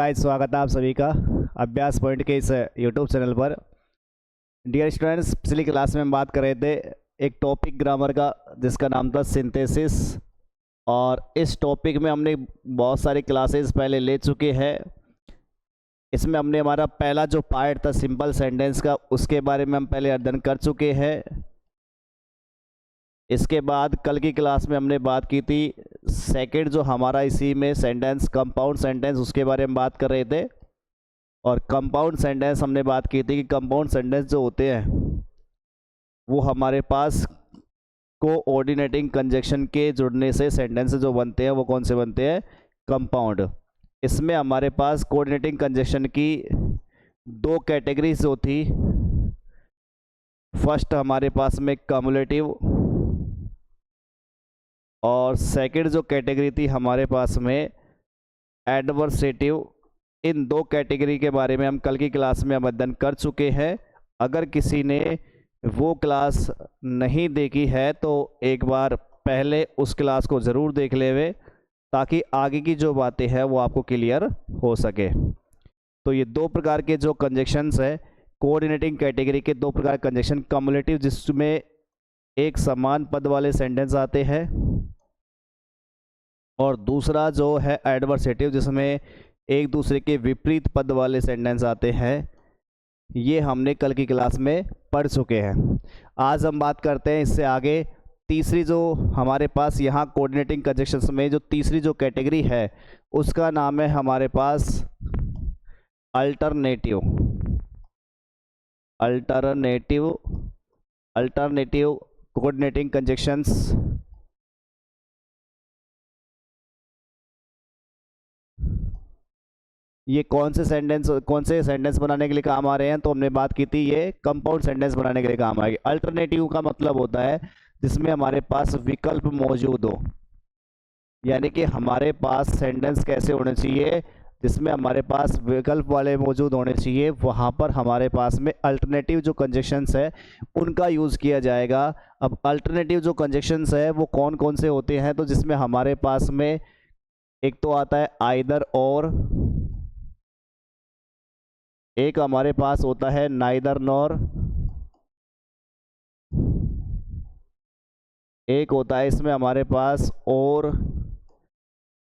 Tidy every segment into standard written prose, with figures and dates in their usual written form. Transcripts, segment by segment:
Guys, स्वागत है आप सभी का अभ्यास पॉइंट के इस यूट्यूब चैनल पर। डियर स्टूडेंट्स, पिछली क्लास में हम बात कर रहे थे एक टॉपिक ग्रामर का जिसका नाम था सिंथेसिस। और इस टॉपिक में हमने बहुत सारी क्लासेस पहले ले चुके हैं। इसमें हमने हमारा पहला जो पार्ट था सिंपल सेंटेंस का, उसके बारे में हम पहले अध्ययन कर चुके हैं। इसके बाद कल की क्लास में हमने बात की थी सेकंड जो हमारा इसी में सेंटेंस कंपाउंड सेंटेंस, उसके बारे में बात कर रहे थे। और कंपाउंड सेंटेंस हमने बात की थी कि कंपाउंड सेंटेंस जो होते हैं वो हमारे पास कोऑर्डिनेटिंग कंजक्शन के जुड़ने से सेंटेंस जो बनते हैं वो कौन से बनते हैं? कंपाउंड। इसमें हमारे पास कोऑर्डिनेटिंग कंजक्शन की दो कैटेगरीज जो थी, फर्स्ट हमारे पास में कम्युलेटिव और सेकंड जो कैटेगरी थी हमारे पास में एडवर्सेटिव। इन दो कैटेगरी के बारे में हम कल की क्लास में अध्ययन कर चुके हैं। अगर किसी ने वो क्लास नहीं देखी है तो एक बार पहले उस क्लास को ज़रूर देख लेवे, ताकि आगे की जो बातें हैं वो आपको क्लियर हो सके। तो ये दो प्रकार के जो कंजक्शंस है कोऑर्डिनेटिंग कैटेगरी के, दो प्रकार कंजक्शन, कम्युलेटिव जिसमें एक समान पद वाले सेंटेंस आते हैं, और दूसरा जो है एडवर्सेटिव जिसमें एक दूसरे के विपरीत पद वाले सेंटेंस आते हैं। ये हमने कल की क्लास में पढ़ चुके हैं। आज हम बात करते हैं इससे आगे तीसरी जो हमारे पास यहाँ कोऑर्डिनेटिंग कंजक्शंस में जो तीसरी जो कैटेगरी है उसका नाम है हमारे पास अल्टरनेटिव। Alternative coordinating conjunctions. ये कौन से सेंटेंस बनाने के लिए काम आ रहे हैं? तो हमने बात की थी ये कंपाउंड सेंटेंस बनाने के लिए काम आएगी। अल्टरनेटिव का मतलब होता है जिसमें हमारे पास विकल्प मौजूद हो, यानी कि हमारे पास सेंटेंस कैसे होने चाहिए जिसमें हमारे पास विकल्प वाले मौजूद होने चाहिए। वहाँ पर हमारे पास में अल्टरनेटिव जो कंजक्शंस है उनका यूज़ किया जाएगा। अब अल्टरनेटिव जो कंजक्शंस है वो कौन कौन से होते हैं? तो जिसमें हमारे पास में एक तो आता है आइदर और, एक हमारे पास होता है नाइदर नॉर, एक होता है इसमें हमारे पास और,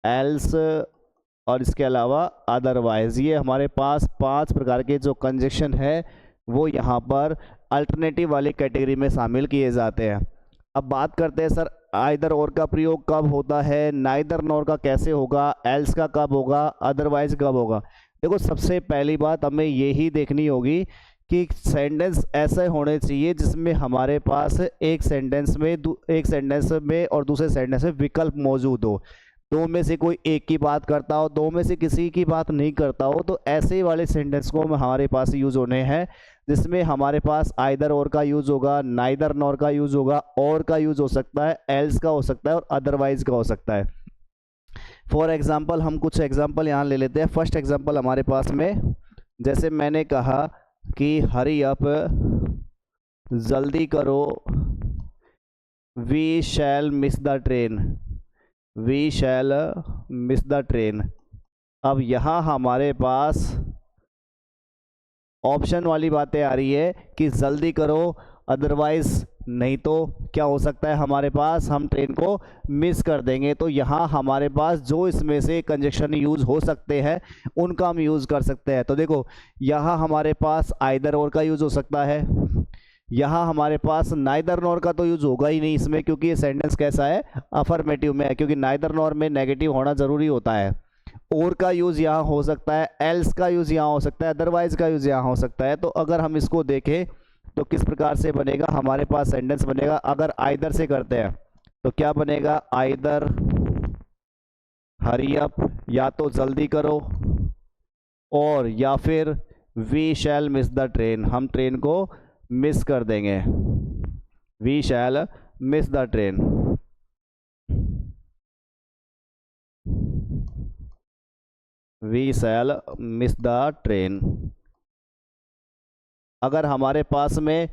एल्स, और इसके अलावा अदरवाइज। ये हमारे पास 5 प्रकार के जो कंजक्शन है वो यहाँ पर अल्टरनेटिव वाली कैटेगरी में शामिल किए जाते हैं। अब बात करते हैं सर आइदर और का प्रयोग कब होता है, नाइदर नॉर का कैसे होगा, एल्स का कब होगा, अदरवाइज कब होगा। देखो, सबसे पहली बात हमें यही देखनी होगी कि सेंटेंस ऐसे होने चाहिए जिसमें हमारे पास एक सेंटेंस में और दूसरे सेंटेंस में विकल्प मौजूद हो। दो में से कोई एक की बात करता हो, दो में से किसी की बात नहीं करता हो, तो ऐसे वाले सेंटेंस को हमारे पास यूज़ होने हैं जिसमें हमारे पास आइदर और का यूज़ होगा, नाइदर नॉर का यूज़ होगा, और का यूज़ हो सकता है, एल्स का हो सकता है और अदरवाइज का हो सकता है। फॉर एग्जाम्पल हम कुछ एग्जाम्पल यहाँ ले लेते हैं। फर्स्ट एग्जाम्पल हमारे पास में, जैसे मैंने कहा कि हरी अप, जल्दी करो, we shall miss the train, we shall miss the train. अब यहाँ हमारे पास ऑप्शन वाली बातें आ रही है कि जल्दी करो, अदरवाइज नहीं तो क्या हो सकता है हमारे पास, हम ट्रेन को मिस कर देंगे। तो यहाँ हमारे पास जो इसमें से कंजक्शन यूज़ हो सकते हैं उनका हम यूज़ कर सकते हैं। तो देखो, यहाँ हमारे पास आइदर और का यूज़ हो सकता है, यहाँ हमारे पास नाइदर नॉर का तो यूज़ होगा ही नहीं इसमें, क्योंकि ये सेंटेंस कैसा है, अफर्मेटिव में है, क्योंकि नाइदर नॉर में नेगेटिव होना ज़रूरी होता है। और का यूज़ यहाँ हो सकता है, एल्स का यूज़ यहाँ हो सकता है, अदरवाइज का यूज़ यहाँ हो सकता है। तो अगर हम इसको देखें तो किस प्रकार से बनेगा हमारे पास सेंटेंस बनेगा। अगर आइदर से करते हैं तो क्या बनेगा, आइदर हरी अप, या तो जल्दी करो, और या फिर we shall miss the train, हम ट्रेन को मिस कर देंगे, we shall miss the train. We shall miss the train. अगर हमारे पास में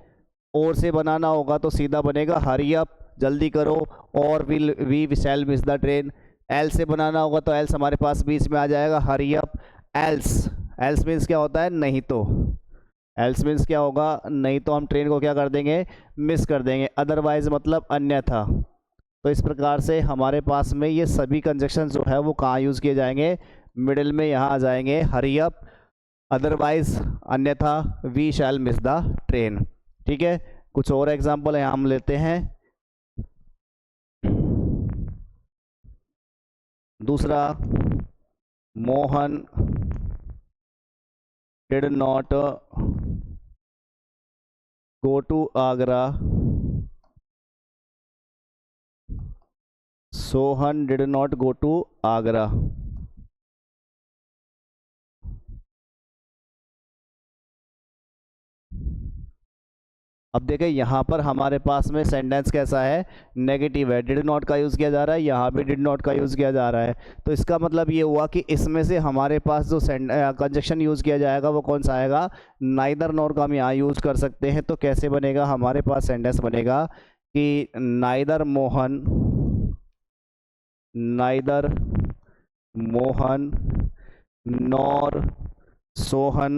और से बनाना होगा तो सीधा बनेगा हरी अप, जल्दी करो, और we shall miss the train. L से बनाना होगा तो एल्स हमारे पास बीच में आ जाएगा, hurry up else, else means क्या होता है, नहीं तो, एल्स मीन्स क्या होगा, नहीं तो हम ट्रेन को क्या कर देंगे, मिस कर देंगे। अदरवाइज मतलब अन्यथा। तो इस प्रकार से हमारे पास में ये सभी कंजक्शन जो है वो कहाँ यूज़ किए जाएंगे, मिडिल में यहाँ आ जाएंगे, हरी अप, अदरवाइज अन्यथा, we shall miss the train. ठीक है, कुछ और एग्जाम्पल यहाँ हम लेते हैं। दूसरा, Mohan did not go to Agra, Sohan did not go to Agra. अब देखें यहाँ पर हमारे पास में सेंटेंस कैसा है, नेगेटिव है, डिड नॉट का यूज़ किया जा रहा है, यहाँ भी डिड नॉट का यूज़ किया जा रहा है। तो इसका मतलब ये हुआ कि इसमें से हमारे पास जो कंजक्शन यूज़ किया जाएगा वो कौन सा आएगा, नाइदर नॉर का हम यहाँ यूज़ कर सकते हैं। तो कैसे बनेगा, हमारे पास सेंटेंस बनेगा कि neither Mohan nor Sohan,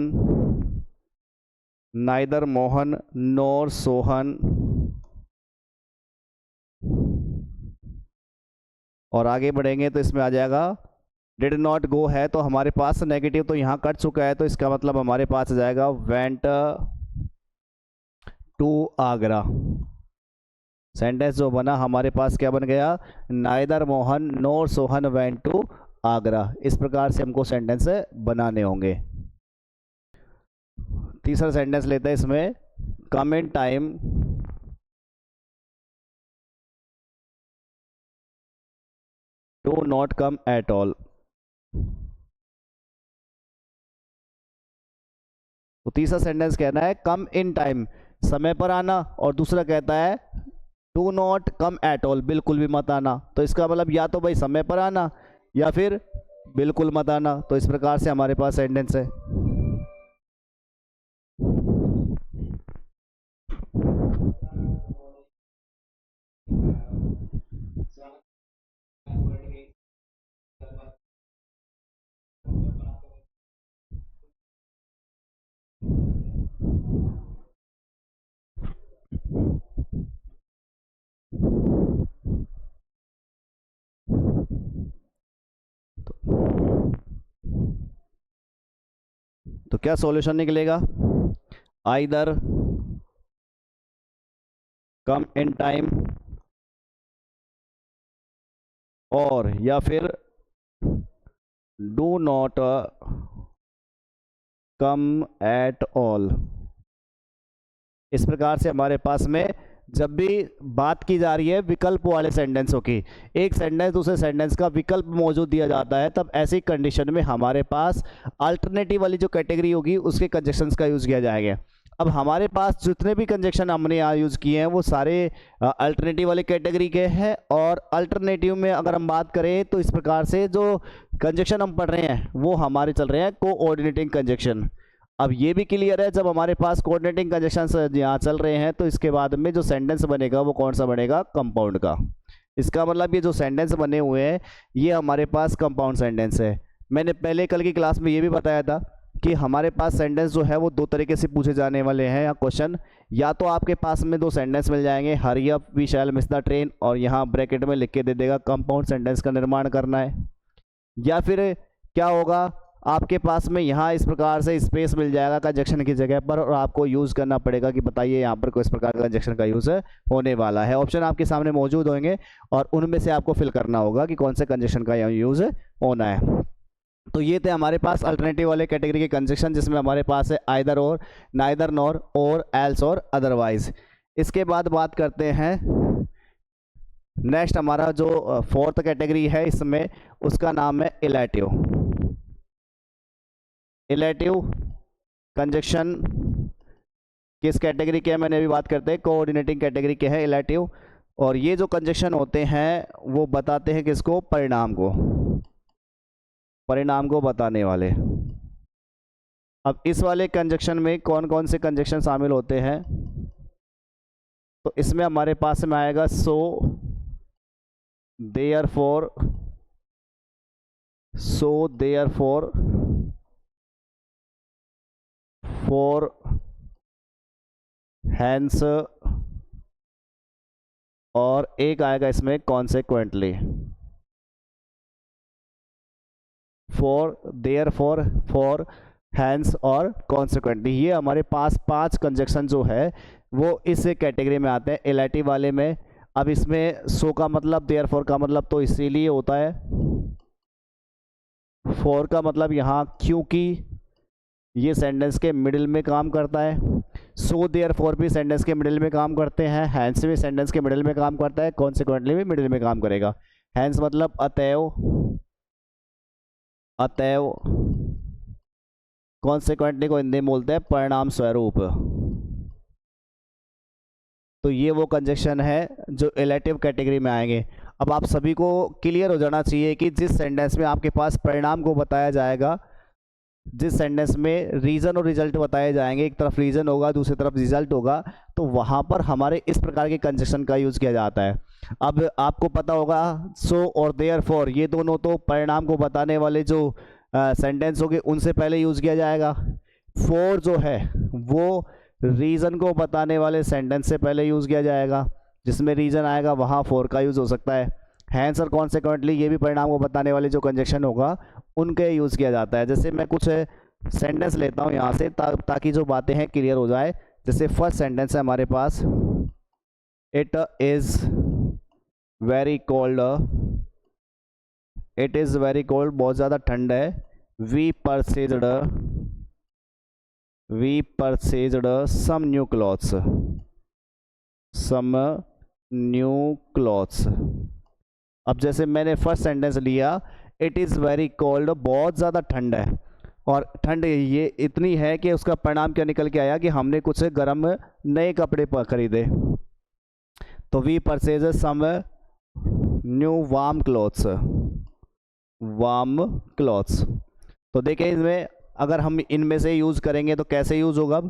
neither Mohan nor Sohan, और आगे बढ़ेंगे तो इसमें आ जाएगा डिड नॉट गो है तो हमारे पास नेगेटिव तो यहाँ कट चुका है, तो इसका मतलब हमारे पास आ जाएगा वेंट टू आगरा। सेंटेंस जो बना हमारे पास क्या बन गया, neither Mohan nor Sohan went to Agra. इस प्रकार से हमको सेंटेंस बनाने होंगे। तीसरा सेंटेंस लेते हैं इसमें, come in time do not come at all. तो तीसरा सेंटेंस कहना है कम इन टाइम, समय पर आना, और दूसरा कहता है do not come at all, बिल्कुल भी मत आना। तो इसका मतलब या तो भाई समय पर आना या फिर बिल्कुल मत आना। तो इस प्रकार से हमारे पास सेंटेंस है। तो क्या सॉल्यूशन निकलेगा, आइदर कम इन टाइम और या फिर do not come at all. इस प्रकार से हमारे पास में जब भी बात की जा रही है विकल्प वाले सेंटेंसों की, एक सेंटेंस दूसरे सेंटेंस का विकल्प मौजूद दिया जाता है, तब ऐसी कंडीशन में हमारे पास अल्टरनेटिव वाली जो कैटेगरी होगी उसके कंजक्शंस का यूज़ किया जाएगा। अब हमारे पास जितने भी कंजक्शन हमने यहाँ यूज़ किए हैं वो सारे अल्टरनेटिव वाली कैटेगरी के हैं। और अल्टरनेटिव में अगर हम बात करें तो इस प्रकार से जो कंजक्शन हम पढ़ रहे हैं वो हमारे चल रहे हैं कोऑर्डिनेटिंग कंजक्शन। अब ये भी क्लियर है, जब हमारे पास कोऑर्डिनेटिंग कंजक्शन यहाँ चल रहे हैं तो इसके बाद में जो सेंटेंस बनेगा वो कौन सा बनेगा, कंपाउंड का। इसका मतलब ये जो सेंटेंस बने हुए हैं ये हमारे पास कंपाउंड सेंटेंस है। मैंने पहले कल की क्लास में ये भी बताया था कि हमारे पास सेंटेंस जो है वो दो तरीके से पूछे जाने वाले हैं या क्वेश्चन, या तो आपके पास में दो सेंटेंस मिल जाएंगे, hurry up we shall miss the train, और यहाँ ब्रैकेट में लिख के दे देगा कंपाउंड सेंटेंस का निर्माण करना है। या फिर क्या होगा, आपके पास में यहाँ इस प्रकार से स्पेस मिल जाएगा कंजक्शन की जगह पर, और आपको यूज़ करना पड़ेगा कि बताइए यहाँ पर किस प्रकार का कंजक्शन का यूज़ होने वाला है। ऑप्शन आपके सामने मौजूद होंगे और उनमें से आपको फिल करना होगा कि कौन से कंजक्शन का यूज़ होना है। तो ये थे हमारे पास अल्टरनेटिव वाले कैटेगरी के कंजक्शन, जिसमें हमारे पास है आइदर और, नाइदर नॉर, और एल्स और अदरवाइज। इसके बाद बात करते हैं नेक्स्ट, हमारा जो फोर्थ कैटेगरी है इसमें उसका नाम है इलेटिव। इलेटिव कंजक्शन किस कैटेगरी के हैं, मैंने अभी बात करते हैं कोऑर्डिनेटिंग कैटेगरी के हैं इलेटिव। और ये जो कंजक्शन होते हैं वो बताते हैं किसको, परिणाम को, परिणाम को बताने वाले। अब इस वाले कंजक्शन में कौन कौन से कंजक्शन शामिल होते हैं, तो इसमें हमारे पास में आएगा so, therefore, so therefore, for hence, और एक आएगा इसमें consequently, for, therefore, for, hence और consequently। ये हमारे पास 5 कंजक्शन जो है वो इस कैटेगरी में आते हैं एलआईटी वाले में। अब इसमें सो का मतलब, therefore का मतलब तो इसीलिए होता है, for का मतलब यहाँ क्योंकि ये सेंटेंस के मिडिल में काम करता है, सो देयरफॉर भी सेंटेंस के मिडिल में काम करते हैं, हैंस भी सेंटेंस के मिडिल में काम करता है, कॉन्सिक्वेंटली भी मिडिल में काम करेगा। हैंस मतलब अतएव, अतएव, कॉन्सिक्वेंटली को हिंदी में बोलते हैं परिणाम स्वरूप। तो ये वो कंजक्शन है जो इलेटिव कैटेगरी में आएंगे। अब आप सभी को क्लियर हो जाना चाहिए कि जिस सेंटेंस में आपके पास परिणाम को बताया जाएगा, जिस सेंटेंस में रीज़न और रिजल्ट बताए जाएंगे, एक तरफ रीज़न होगा दूसरी तरफ रिजल्ट होगा, तो वहाँ पर हमारे इस प्रकार के कंजक्शन का यूज़ किया जाता है। अब आपको पता होगा सो और देयरफॉर ये दोनों तो परिणाम को बताने वाले जो सेंटेंस होंगे उनसे पहले यूज़ किया जाएगा। फॉर जो है वो रीज़न को बताने वाले सेंटेंस से पहले यूज़ किया जाएगा, जिसमें रीज़न आएगा वहाँ फॉर का यूज़ हो सकता है। हैंस और कॉन्सिक्वेंटली ये भी परिणाम को बताने वाले जो कंजक्शन होगा उनके यूज़ किया जाता है। जैसे मैं कुछ सेंटेंस लेता हूँ यहाँ से ताकि जो बातें हैं क्लियर हो जाए। जैसे फर्स्ट सेंटेंस है हमारे पास, it is very cold, it is very cold, बहुत ज़्यादा ठंड है। We purchased some new clothes, some new clothes. अब जैसे मैंने फर्स्ट सेंटेंस लिया, इट इज़ वेरी कोल्ड, बहुत ज़्यादा ठंड है, और ठंड ये इतनी है कि उसका परिणाम क्या निकल के आया कि हमने कुछ गर्म नए कपड़े खरीदे। तो we purchase some new warm clothes, warm clothes. तो देखिए इसमें अगर हम इनमें से यूज़ करेंगे तो कैसे यूज़ होगा।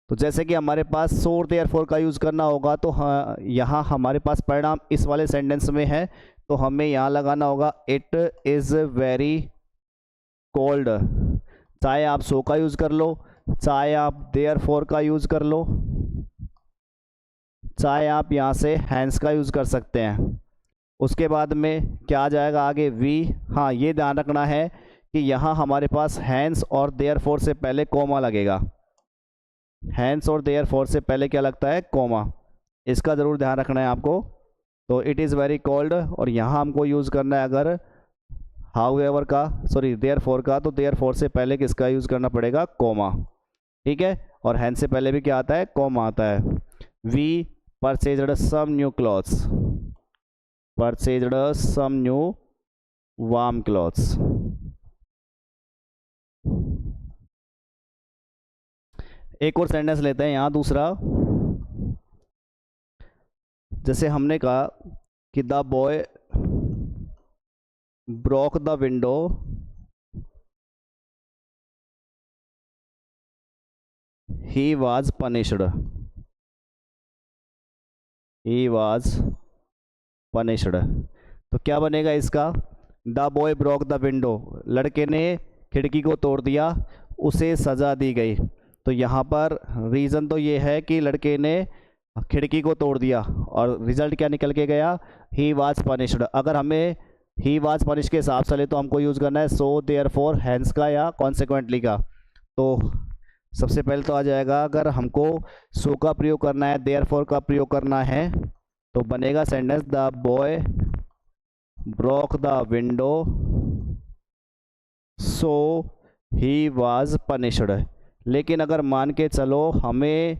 तो जैसे कि हमारे पास सो और देयरफॉर का यूज़ करना होगा, तो हाँ यहाँ हमारे पास परिणाम इस वाले सेंटेंस में है, तो हमें यहाँ लगाना होगा इट इज़ वेरी कोल्ड। चाहे आप सो का यूज़ कर लो, चाहे आप देयरफॉर का यूज़ कर लो, चाहे आप यहाँ से हैंस का यूज़ कर सकते हैं। उसके बाद में क्या आ जाएगा आगे, वी। हाँ ये ध्यान रखना है कि यहाँ हमारे पास हैंस और देयरफॉर से पहले कोमा लगेगा। हैंस और देयरफॉर से पहले क्या लगता है, कोमा। इसका ज़रूर ध्यान रखना है आपको। तो इट इज़ वेरी कोल्ड, और यहाँ हमको यूज़ करना है अगर हाउएवर का, सॉरी देयरफॉर का, तो देयरफॉर से पहले किसका यूज़ करना पड़ेगा, कोमा। ठीक है, और हैंस से पहले भी क्या आता है, कोमा आता है। We purchased some new clothes, purchased some new warm clothes. एक और सेंटेंस लेते हैं यहाँ दूसरा। जैसे हमने कहा कि the boy broke the window, he was punished, he was punished. तो क्या बनेगा इसका, the boy broke the window, लड़के ने खिड़की को तोड़ दिया, उसे सज़ा दी गई। तो यहाँ पर रीज़न तो ये है कि लड़के ने खिड़की को तोड़ दिया, और रिजल्ट क्या निकल के गया, ही वाज पनिश्ड। अगर हमें ही वाज पनिश के हिसाब से ले तो हमको यूज़ करना है सो देयरफॉर हैंस का या कॉन्सिक्वेंटली का। तो सबसे पहले तो आ जाएगा, अगर हमको सो का प्रयोग करना है, देयरफॉर का प्रयोग करना है, तो बनेगा sentence the boy broke the window so he was punished. लेकिन अगर मान के चलो हमें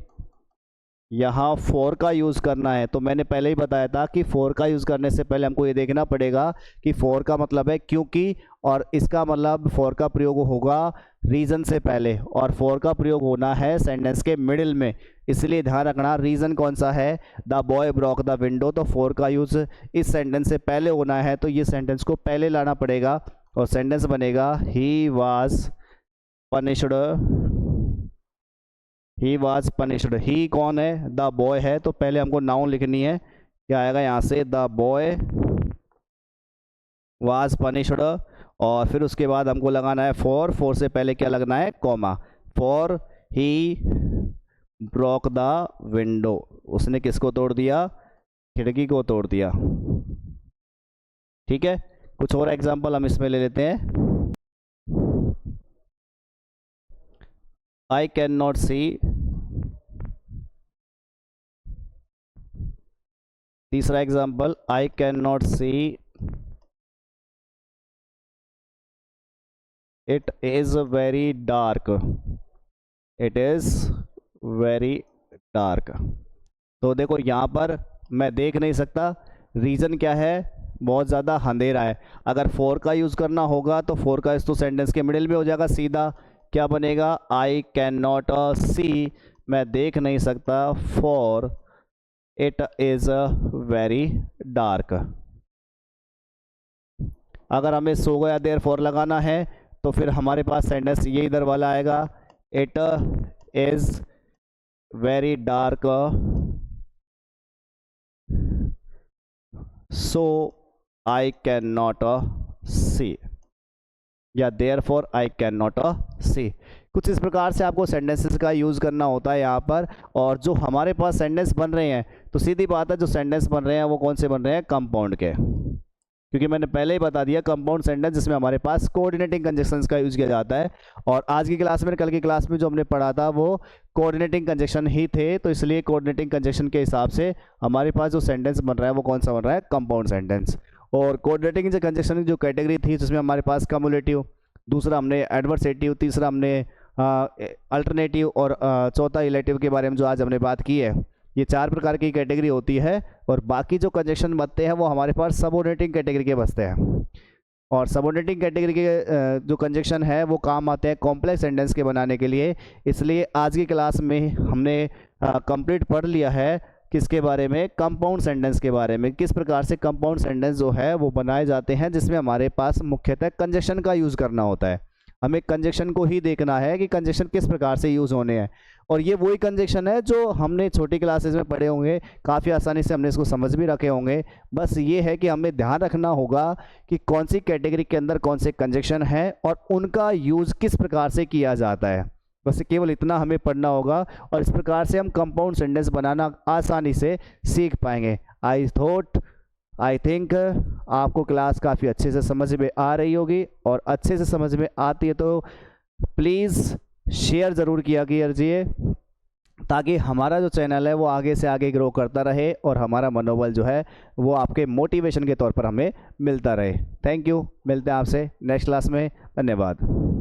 यहाँ फॉर का यूज़ करना है, तो मैंने पहले ही बताया था कि फॉर का यूज़ करने से पहले हमको ये देखना पड़ेगा कि फॉर का मतलब है क्योंकि, और इसका मतलब फॉर का प्रयोग होगा रीज़न से पहले, और फॉर का प्रयोग होना है सेंटेंस के मिडिल में। इसलिए ध्यान रखना रीज़न कौन सा है, the boy broke the window, तो फॉर का यूज़ इस सेंटेंस से पहले होना है, तो ये सेंटेंस को पहले लाना पड़ेगा, और सेंटेंस बनेगा he was punished, he was punished. He कौन है, द बॉय है, तो पहले हमको नाउन लिखनी है। क्या आएगा यहाँ से, द बॉय वाज पनिश्ड, और फिर उसके बाद हमको लगाना है फॉर, फॉर से पहले क्या लगना है, comma. For he broke the window, उसने किसको तोड़ दिया? खिड़की को तोड़ दिया। ठीक है, कुछ और एग्जांपल हम इसमें ले लेते हैं। आई कैन नॉट सी, तीसरा example, I can not see it is very dark, it is very dark. तो देखो यहाँ पर मैं देख नहीं सकता, रीज़न क्या है? बहुत ज़्यादा अंधेरा है। अगर फॉर का यूज़ करना होगा तो फॉर का इस तो सेंटेंस के मिडिल में हो जाएगा सीधा। क्या बनेगा? आई कैन नॉट सी, मैं देख नहीं सकता, for it is very dark. अगर हमें सो गया देयर फॉर लगाना है तो फिर हमारे पास सेंटेंस ये इधर वाला आएगा, it is very dark so I can not see, या therefore I can not see. कुछ इस प्रकार से आपको सेंटेंसेस का यूज़ करना होता है यहाँ पर। और जो हमारे पास सेंटेंस बन रहे हैं, तो सीधी बात है जो सेंटेंस बन रहे हैं वो कौन से बन रहे हैं? कंपाउंड के। क्योंकि मैंने पहले ही बता दिया कंपाउंड सेंटेंस जिसमें हमारे पास कोऑर्डिनेटिंग कंजक्शंस का यूज़ किया जाता है। और आज की क्लास में, कल की क्लास में जो हमने पढ़ा था वो कोऑर्डिनेटिंग कंजक्शन ही थे, तो इसलिए कोऑर्डिनेटिंग कंजक्शन के हिसाब से हमारे पास जो सेंटेंस बन रहा है वो कौन सा बन रहा है? Compound sentence. और कोऑर्डिनेटिंग जो कंजक्शन की जो कैटेगरी थी जिसमें हमारे पास कम्युलेटिव, दूसरा हमने एडवर्सेटिव, तीसरा हमने अल्टरनेटिव और चौथा इलेटिव के बारे में जो आज हमने बात की है। ये 4 प्रकार की कैटेगरी होती है। और बाकी जो कंजक्शन बनते हैं वो हमारे पास सबऑर्डिनेटिंग कैटेगरी के बसते हैं। और सबऑर्डिनेटिंग कैटेगरी के जो कंजक्शन है वो काम आते हैं कॉम्प्लेक्स सेंटेंस के बनाने के लिए। इसलिए आज की क्लास में हमने कंप्लीट पढ़ लिया है किसके बारे में? कंपाउंड सेंटेंस के बारे में। किस प्रकार से कंपाउंड सेंटेंस जो है वो बनाए जाते हैं, जिसमें हमारे पास मुख्यतः कंजक्शन का यूज़ करना होता है। हमें कंजक्शन को ही देखना है कि कंजक्शन किस प्रकार से यूज़ होने हैं। और ये वही कंजक्शन है जो हमने छोटी क्लासेस में पढ़े होंगे, काफ़ी आसानी से हमने इसको समझ भी रखे होंगे। बस ये है कि हमें ध्यान रखना होगा कि कौन सी कैटेगरी के अंदर कौन से कंजक्शन हैं और उनका यूज़ किस प्रकार से किया जाता है। बस केवल इतना हमें पढ़ना होगा और इस प्रकार से हम कंपाउंड सेंटेंस बनाना आसानी से सीख पाएंगे। आई थिंक आपको क्लास काफ़ी अच्छे से समझ में आ रही होगी। और अच्छे से समझ में आती है तो प्लीज़ शेयर ज़रूर किया कीजिए, ताकि हमारा जो चैनल है वो आगे से आगे ग्रो करता रहे और हमारा मनोबल जो है वो आपके मोटिवेशन के तौर पर हमें मिलता रहे। थैंक यू, मिलते हैं आपसे नेक्स्ट क्लास में। धन्यवाद।